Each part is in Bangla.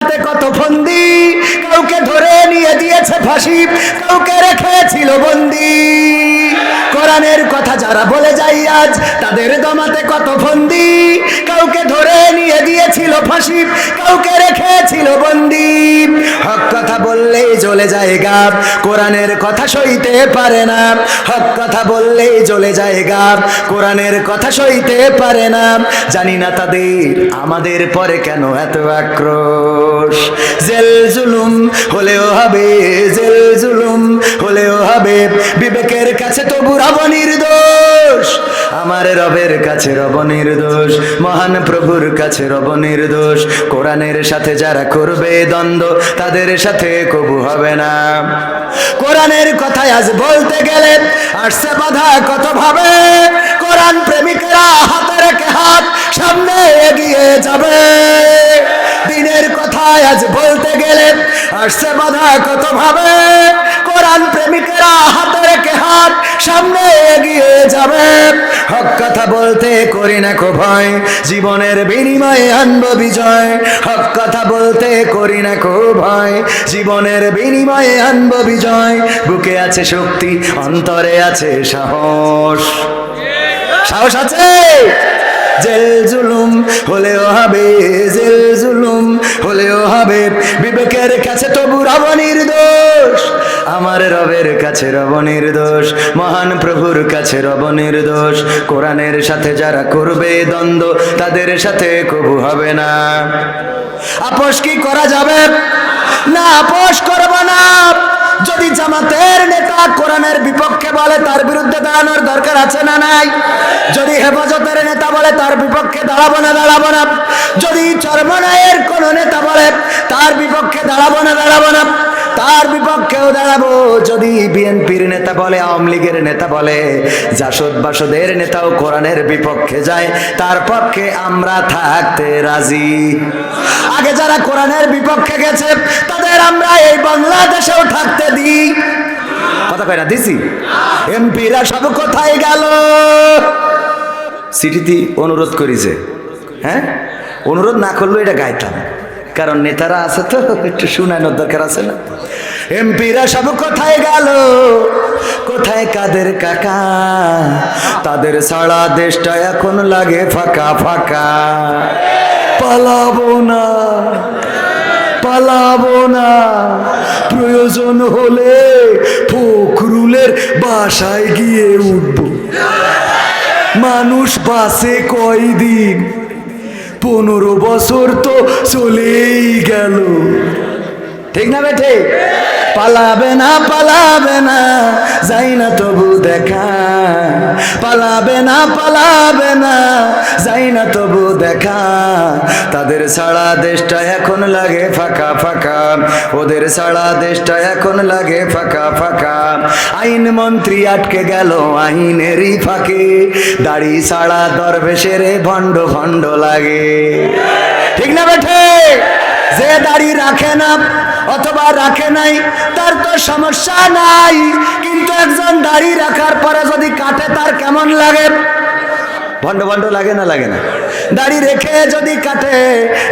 কত ফন্দি, কাউকে ধরে নিয়ে দিয়েছে ফাঁসি, কাউকে রেখেছিল বন্দি। কোরআনের কথা যারা বলে যায় আজ, তাদের দমাতে কত ফন্দি, কাউকে ধরে নিয়ে দিয়েছিল ফাঁসি, কাউকে রেখেছিল বন্দি। হক কথা বললেই জ্বলে যায় গাব, কোরআনের কথা সইতে পারে না। হক কথা বললেই জ্বলে যায় গাব, কোরআনের কথা সইতে পারে না। জানি না তাদের আমাদের পরে কেন এত আক্রোশ। জেল জুলুম হলেও হবে, জেল জুলুম হলেও হবে, বিবেকের কাছে তবু রব নির্দোষ। আমার রবের কাছে রব নির্দোষ, মহান প্রভুর কাছে রব নির্দোষ। কোরআনের সাথে যারা করবে দ্বন্দ্ব, তাদের সাথে কবু হবে না। কোরআনের কথায় আজ বলতে গেলে আসছে বাধা কত ভাবে, কোরআন প্রেমিকরা হাতে রেখে হাত সামনে এগিয়ে যাবে। দিনের কথায় আজ বলতে গেলে আসছে বাধা কত ভাবে, কোরআন প্রেমিকেরা হাতে রেখে হাত সামনে এগিয়ে যাবে। হক কথা বলতে করি না কো ভয়, জীবনের বিনিময়ে আনবো বিজয়। হক কথা বলতে করি না কো ভয়, জীবনের বিনিময়ে আনবো বিজয়। বুকে আছে শক্তি, অন্তরে আছে সাহস। সাহস আছে। জেল জুলুম হলেও হবে, জেল জুলুম হলেও হবে, বিবেকের কাছে তবু রব নির্দোষ। আমার রবের কাছে রব নির্দোষ, মহান প্রভুর কাছে রব নির্দোষ। কোরআনের সাথে যারা করবে দ্বন্দ্ব, তাদের সাথে কবু হবে না। আপোষ কি করা যাবে? না, আপোষ করব না। যদি জামাতের নেতা কোরআনের বিপক্ষে বলে, তার বিরুদ্ধে দাঁড়ানোর দরকার আছে না নাই? যদি হেফাজতের নেতা বলে, তার বিপক্ষে দাঁড়াবো না দাঁড়াবো না। যদি চরমনায়ের কোন নেতা বলে, তার বিপক্ষে দাঁড়াবো না দাঁড়াবো না, তার বিপক্ষেও দাঁড়াবো। যদি বিএনপির নেতা বলে, আওয়ামী লীগের নেতা বলে, জাসদ বাসদের নেতাও কোরআনের বিপক্ষে যায়, তার পক্ষে আমরা থাকতে রাজি। আগে যারা কোরআনের বিপক্ষে গেছে, তাদের আমরা এই বাংলাদেশেও থাকতে দিই। কথা কয় না দিছি? এমপিরা সব কোথায় গেল? চিঠিতে অনুরোধ করেছে, হ্যাঁ, অনুরোধ না করলেও এটা গাইতাম, কারণ নেতারা আছে তো, একটু শুনানোর দরকার আছে না। এমপিরা সব কোথায় গেল? কোথায় কাদের কাকা? তাদের সারা দেশটা এখন লাগে ফাঁকা ফাঁকা। পালাবো না, পালাবো না, প্রয়োজন হলে ফখরুলের বাসায় গিয়ে উঠবো। মানুষ বাসে কয়দিন? 15 বছর তো চলেই গেল। ঠিক না বেঠে? পালাবে না, পালাবে না, যাই না তবু দেখা। পালাবে না, পালাবে না, যাই না তবু দেখা। তাদের সারা দেশটা এখন লাগে ফাঁকা ফাঁকা, ওদের সারা দেশটা এখন লাগে ফাঁকা ফাঁকা। আইন মন্ত্রী আটকে গেল আইনেরই ফাঁকে, দাড়ি সারা দরবেশের ভণ্ড ভণ্ড লাগে। ঠিক না বেঠে? যে দাড়ি রাখে না অথবা রাখে নাই, তার তো সমস্যা নাই, কিন্তু একজন দাড়ি রাখার পরে যদি কাটে, তার কেমন লাগে? ভণ্ড ভণ্ড লাগে না লাগে না? দাড়ি রেখে যদি কাটে,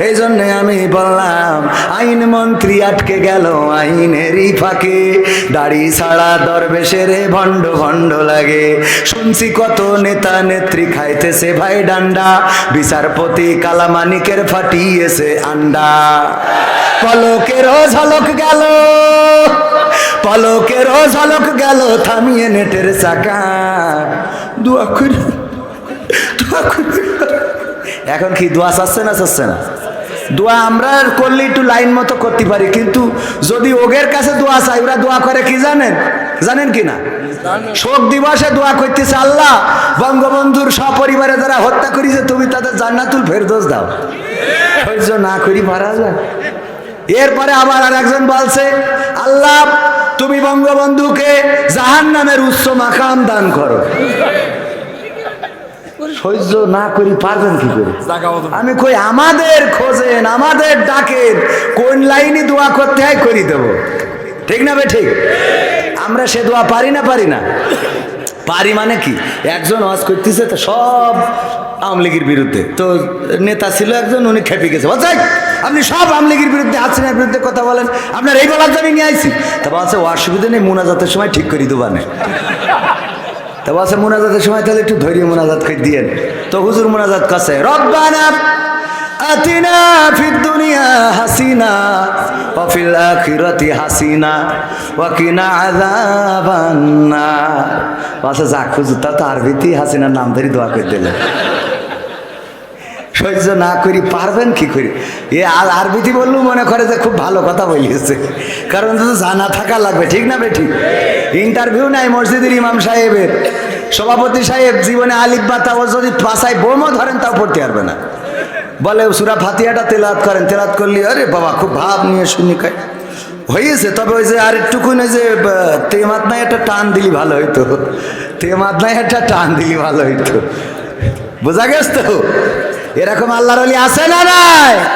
এই জন্য আমি বললাম আইন মন্ত্রী আটকে গেল আইনেরই ফাঁকে, দাড়ি ছাড়া দরবেশের ভণ্ড ভণ্ড লাগে। শুনছি কত নেতা নেত্রী খাইতেছে ভাই ডান্ডা, বিচারপতি কালামানিকের ফাটিয়েছে আন্ডা। পলকেরও ঝলক গেল, পলকেরও ঝলক গেল, থামিয়ে নেটের চাকা। দোয়া করি, দোয়া করি। এখন কি দোয়া চাচ্ছে না চাচ্ছে না? দোয়া আমরা করলে একটু লাইন মতো করতে পারি, কিন্তু যদি ওগের কাছে দোয়া চাই, ওরা দোয়া করে কি জানেন? জানেন কি না? শোক দিবসে দোয়া করতেছে, আল্লাহ বঙ্গবন্ধুর সপরিবারে যারা হত্যা করেছে, তুমি তাদের জান্নাতুল ফেরদৌস দাও। সহ্য না করি পারা যায়। এরপরে আবার আর একজন বলছে, আল্লাহ তুমি বঙ্গবন্ধুকে জাহান্নামের উচ্চ মাকাম দান করো। সহ্য না করি পারবেন কি করে? আমি কই আমাদের খোঁজেন, আমাদের ডাকেন, কোন লাইনে দোয়া করতে হয় করি দেব। ঠিক না বে? ঠিক। আমরা সে দোয়া পারি না, পারি না? পারি মানে কি, একজন ওয়াজ করতেছে তো সব আওয়ামী লীগের বিরুদ্ধে, তো নেতা ছিল একজন, উনি খেপে গেছে, বলছে আপনি সব আওয়ামী লীগের বিরুদ্ধে, হাসিনার বিরুদ্ধে কথা বলেন, আপনার এই বলার জন্য নিয়ে আইছি। তা বলছে অসুবিধা নেই, মোনাজাতের সময় ঠিক করি দেবানে। তা বলছে মোনাজাতের সময় তাহলে একটু ধৈর্য মোনাজাত করে দিয়েন। তো হুজুর মোনাজাত কাছে, রব্বানা আতিনা ফিদ দুনিয়া হাসিনা ওয়া ফিল আখিরাতি হাসিনা ওয়া কিনা আযাবান নার। বলছে যাক হুজুর, তা তো আরবিতেই হাসিনার নাম ধরে দোয়া করে দিলেন। সহ্য না করি পারবেন কি করি, এ আরবিতে বললেও মনে করে যে খুব ভালো কথা বলিয়েছে, কারণ তো জানা থাকা লাগবে, ঠিক না বেঠি? ইন্টারভিউ নাই মসজিদের ইমাম সাহেবের, সভাপতি সাহেব জীবনে আলিফ বা তাও যদি পাশায় বোমও ধরেন তাও পড়তে পারবে না। বলে সূরা ফাতিহাটা তেলাওয়াত করেন, তেলাওয়াত করলে আরে বাবা খুব ভাব নিয়ে শুনি খায় হয়েছে, তবে ওই যে আরেকটুকুন ওই যে তেমাত নাই একটা টান দিলি ভালো হইতো, তেমাত নাই একটা টান দিলি ভালো হইতো। বোঝা গেছ তো? এরকম আল্লাহর ওলি আছে না নাই?